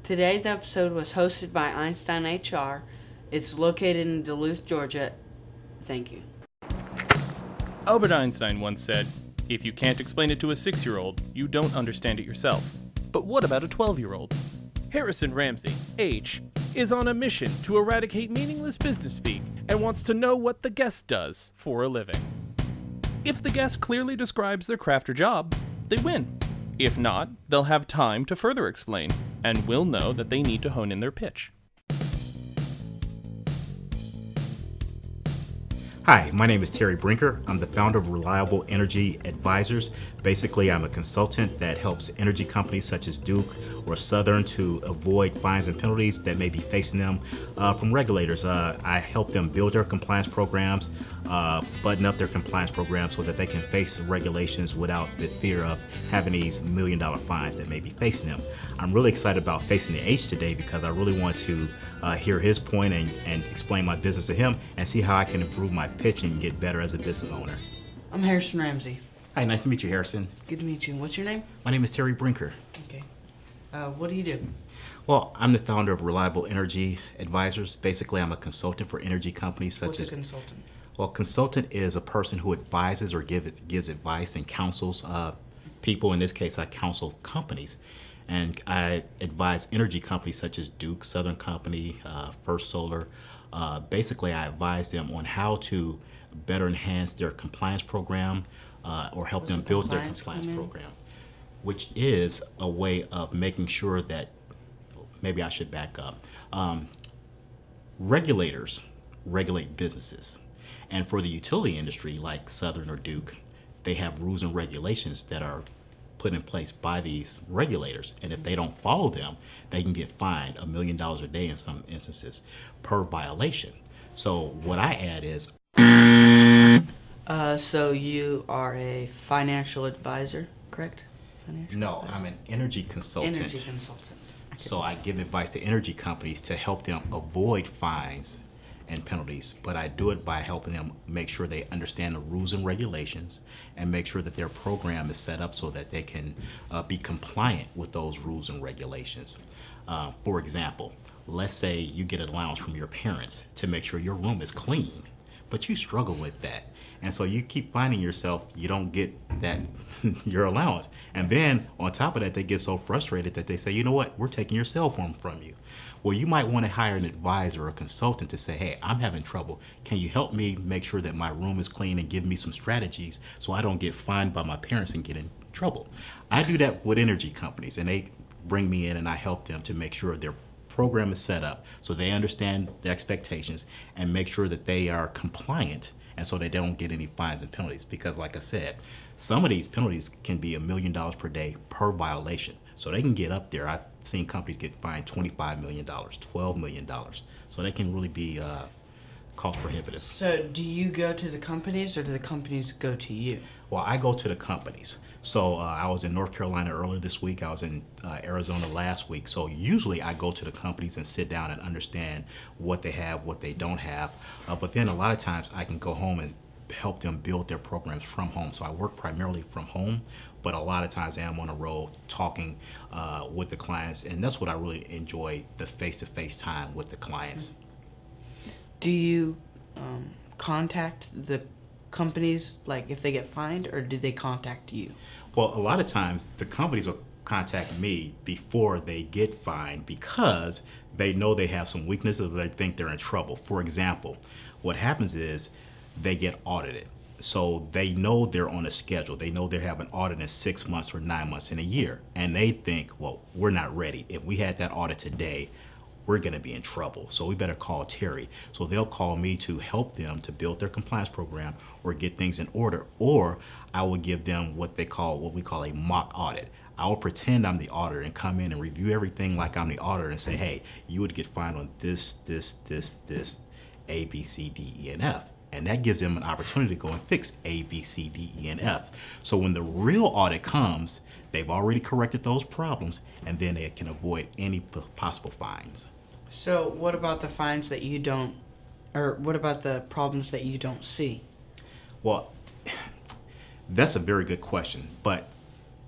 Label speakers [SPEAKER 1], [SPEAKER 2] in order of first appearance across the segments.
[SPEAKER 1] Today's episode was hosted by Einstein HR. It's located in Duluth, Georgia. Thank you.
[SPEAKER 2] Albert Einstein once said, "If you can't explain it to a 6-year-old, you don't understand it yourself." But what about a 12-year-old? Harrison Ramsay, H, is on a mission to eradicate meaningless business speak and wants to know what the guest does for a living. If the guest clearly describes their craft or job, they win. If not, they'll have time to further explain, and will know that they need to hone in their pitch.
[SPEAKER 3] Hi, my name is Terry Brinker. I'm the founder of Reliable Energy Advisors. Basically, I'm a consultant that helps energy companies such as Duke or Southern to avoid fines and penalties that may be facing them from regulators. I help them build their compliance programs, button up their compliance programs so that they can face regulations without the fear of having these $1,000,000 fines that may be facing them. I'm really excited about facing the H today because I really want to hear his point and explain my business to him and see how I can improve my pitch and get better as a business owner.
[SPEAKER 1] I'm Harrison Ramsay.
[SPEAKER 3] Hi, nice to meet you, Harrison.
[SPEAKER 1] Good to meet you. What's your name?
[SPEAKER 3] My name is Terry Brinker.
[SPEAKER 1] Okay. What do you do?
[SPEAKER 3] Well, I'm the founder of Reliable Energy Advisors. Basically, I'm a consultant for energy companies such
[SPEAKER 1] What's
[SPEAKER 3] as...
[SPEAKER 1] a consultant?
[SPEAKER 3] Well, consultant is a person who advises or gives advice and counsels people. In this case, I counsel companies. And I advise energy companies such as Duke, Southern Company, First Solar. Basically, I advise them on how to better enhance their compliance program or help them build their compliance program, which is a way of making sure that, maybe I should back up. Regulators regulate businesses. And for the utility industry, like Southern or Duke, they have rules and regulations that are put in place by these regulators. And if they don't follow them, they can get fined $1,000,000 a day in some instances per violation. So what I add is...
[SPEAKER 1] So you are a financial advisor, correct?
[SPEAKER 3] No, I'm an energy consultant.
[SPEAKER 1] Energy consultant.
[SPEAKER 3] So I give advice to energy companies to help them avoid fines and penalties, but I do it by helping them make sure they understand the rules and regulations and make sure that their program is set up so that they can be compliant with those rules and regulations. For example, let's say you get an allowance from your parents to make sure your room is clean, but you struggle with that. And so you keep finding yourself, you don't get that, your allowance. And then on top of that, they get so frustrated that they say, you know what, we're taking your cell phone from you. Well, you might want to hire an advisor or a consultant to say, hey, I'm having trouble. Can you help me make sure that my room is clean and give me some strategies so I don't get fined by my parents and get in trouble? I do that with energy companies, and they bring me in and I help them to make sure their program is set up so they understand the expectations and make sure that they are compliant, and so they don't get any fines and penalties. Because like I said, some of these penalties can be $1,000,000 per day per violation. So they can get up there. I've seen companies get fined $25 million, $12 million. So they can really be cost prohibitive.
[SPEAKER 1] So do you go to the companies or do the companies go to you?
[SPEAKER 3] Well, I go to the companies. So I was in North Carolina earlier this week. I was in Arizona last week. So usually I go to the companies and sit down and understand what they have, what they don't have. But then a lot of times I can go home and help them build their programs from home. So I work primarily from home, but a lot of times I am on the road talking with the clients. And that's what I really enjoy, the face-to-face time with the clients.
[SPEAKER 1] Do you contact the companies, like if they get fined, or do they contact you?
[SPEAKER 3] Well, a lot of times the companies will contact me before they get fined because they know they have some weaknesses or they think they're in trouble. For example, what happens is they get audited. So they know they're on a schedule. They know they have an audit in 6 months or 9 months in a year. And they think, well, we're not ready. If we had that audit today, we're gonna be in trouble. So we better call Terry. So they'll call me to help them to build their compliance program or get things in order, or I will give them what we call a mock audit. I will pretend I'm the auditor and come in and review everything like I'm the auditor and say, hey, you would get fined on this, A, B, C, D, E, and F. And that gives them an opportunity to go and fix A, B, C, D, E, and F. So when the real audit comes, they've already corrected those problems, and then they can avoid any possible fines.
[SPEAKER 1] So what about the fines that you don't, or what about the problems that you don't see?
[SPEAKER 3] Well, that's a very good question, but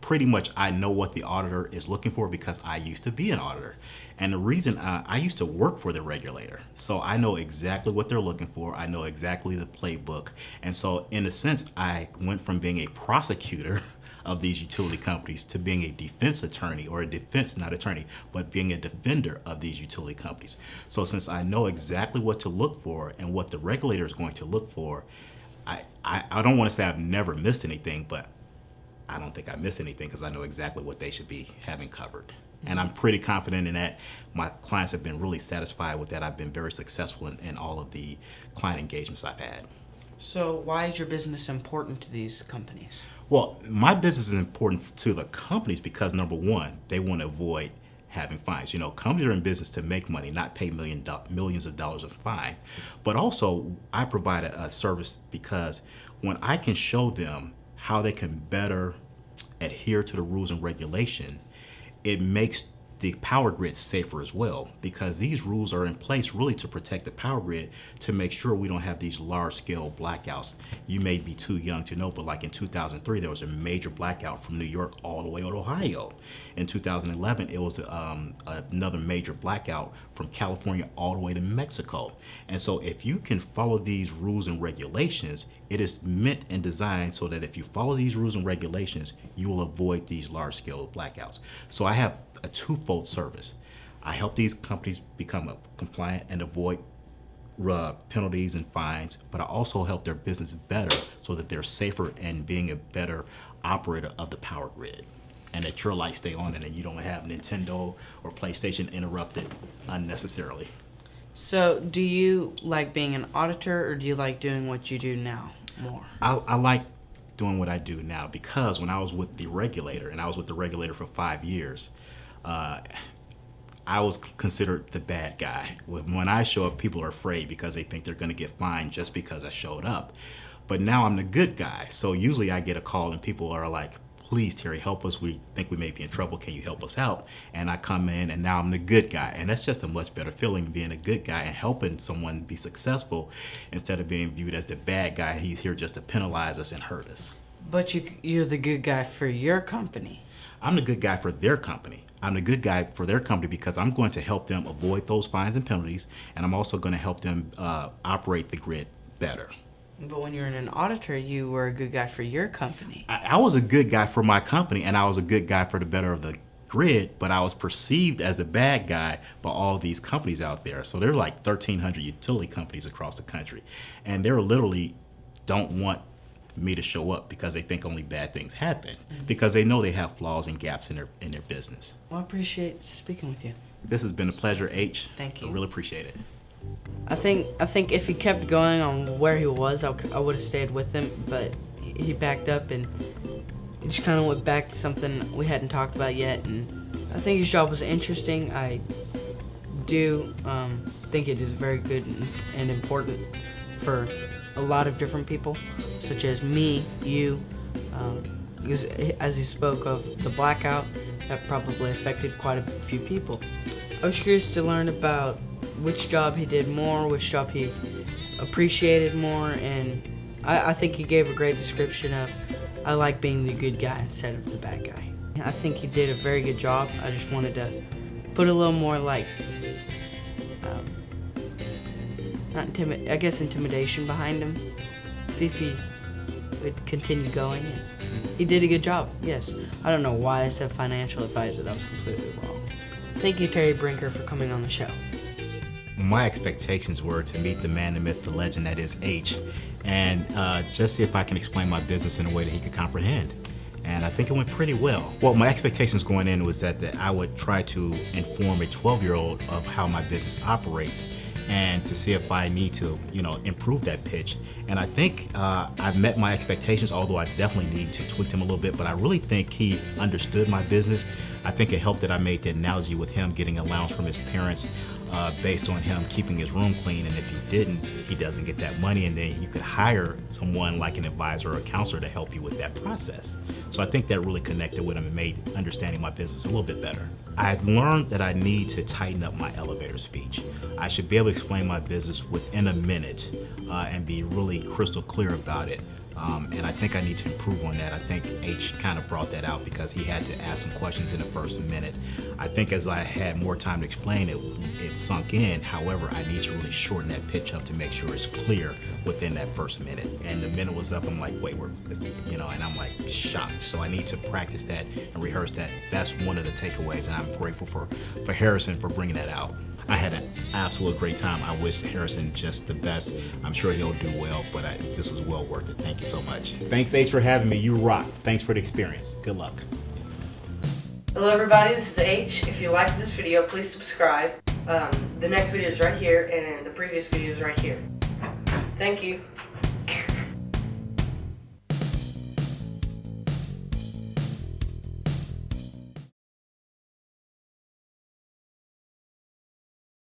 [SPEAKER 3] pretty much I know what the auditor is looking for because I used to be an auditor. And the reason I used to work for the regulator, so I know exactly what they're looking for. I know exactly the playbook. And so in a sense, I went from being a prosecutor of these utility companies to being a defense attorney, or a defense, not attorney, but being a defender of these utility companies. So since I know exactly what to look for and what the regulator is going to look for, I don't want to say I've never missed anything, but I don't think I miss anything because I know exactly what they should be having covered. And I'm pretty confident in that. My clients have been really satisfied with that. I've been very successful in all of the client engagements I've had.
[SPEAKER 1] So why is your business important to these companies?
[SPEAKER 3] Well, my business is important to the companies because, number one, they want to avoid having fines. You know, companies are in business to make money, not pay millions of dollars of fine. But also, I provide a service because when I can show them how they can better adhere to the rules and regulation, it makes the power grid safer as well, because these rules are in place really to protect the power grid, to make sure we don't have these large-scale blackouts. You may be too young to know, but like in 2003, there was a major blackout from New York all the way to Ohio. In 2011, it was another major blackout from California all the way to Mexico. And so if you can follow these rules and regulations, it is meant and designed so that if you follow these rules and regulations, you will avoid these large-scale blackouts. So I have a twofold service. I help these companies become compliant and avoid penalties and fines, but I also help their business better so that they're safer and being a better operator of the power grid, and that your lights stay on and you don't have Nintendo or PlayStation interrupted unnecessarily.
[SPEAKER 1] So do you like being an auditor, or do you like doing what you do now more?
[SPEAKER 3] I like doing what I do now because when I was with the regulator, and I was with the regulator for 5 years, I was considered the bad guy. When I show up, people are afraid because they think they're going to get fined just because I showed up. But now I'm the good guy. So usually I get a call and people are like, please, Terry, help us. We think we may be in trouble. Can you help us out? And I come in and now I'm the good guy. And that's just a much better feeling, being a good guy and helping someone be successful instead of being viewed as the bad guy. He's here just to penalize us and hurt us.
[SPEAKER 1] But you're the good guy for your company.
[SPEAKER 3] I'm the good guy for their company. I'm the good guy for their company because I'm going to help them avoid those fines and penalties, and I'm also going to help them operate the grid better.
[SPEAKER 1] But when you're an auditor, you were a good guy for your company.
[SPEAKER 3] I was a good guy for my company, and I was a good guy for the better of the grid, but I was perceived as a bad guy by all these companies out there. So there are like 1,300 utility companies across the country, and they literally don't want me to show up because they think only bad things happen, because they know they have flaws and gaps in their business.
[SPEAKER 1] Well, I appreciate speaking with you.
[SPEAKER 3] This has been a pleasure, H.
[SPEAKER 1] Thank you.
[SPEAKER 3] I really appreciate it.
[SPEAKER 1] I think if he kept going on where he was, I would have stayed with him, but he backed up and he just kind of went back to something we hadn't talked about yet, and I think his job was interesting. I do think it is very good and important for a lot of different people, such as me, you, because as he spoke of the blackout, that probably affected quite a few people. I was curious to learn about which job he did more, which job he appreciated more, and I think he gave a great description of, I like being the good guy instead of the bad guy. I think he did a very good job. I just wanted to put a little more like, intimidation behind him. See if he would continue going. He did a good job, yes. I don't know why I said financial advisor. That was completely wrong. Thank you, Terry Brinker, for coming on the show.
[SPEAKER 3] My expectations were to meet the man, the myth, the legend that is H, and just see if I can explain my business in a way that he could comprehend. And I think it went pretty well. Well, my expectations going in was that I would try to inform a 12-year-old of how my business operates, and to see if I need to, improve that pitch. And I think I've met my expectations, although I definitely need to tweak them a little bit, but I really think he understood my business. I think it helped that I made the analogy with him getting allowance from his parents based on him keeping his room clean, and if he didn't, he doesn't get that money, and then you could hire someone like an advisor or a counselor to help you with that process. So I think that really connected with him and made understanding my business a little bit better. I've learned that I need to tighten up my elevator speech. I should be able to explain my business within a minute and be really crystal clear about it. And I think I need to improve on that. I think H kind of brought that out because he had to ask some questions in the first minute. I think as I had more time to explain it, it sunk in. However, I need to really shorten that pitch up to make sure it's clear within that first minute. And the minute was up, I'm like, wait, and I'm like shocked. So I need to practice that and rehearse that. That's one of the takeaways, and I'm grateful for Harrison for bringing that out. I had an absolute great time. I wish Harrison just the best. I'm sure he'll do well, but this was well worth it. Thank you so much. Thanks, H, for having me. You rock. Thanks for the experience. Good luck.
[SPEAKER 1] Hello everybody, this is H. If you liked this video, please subscribe. The next video is right here, and the previous video is right here. Thank you.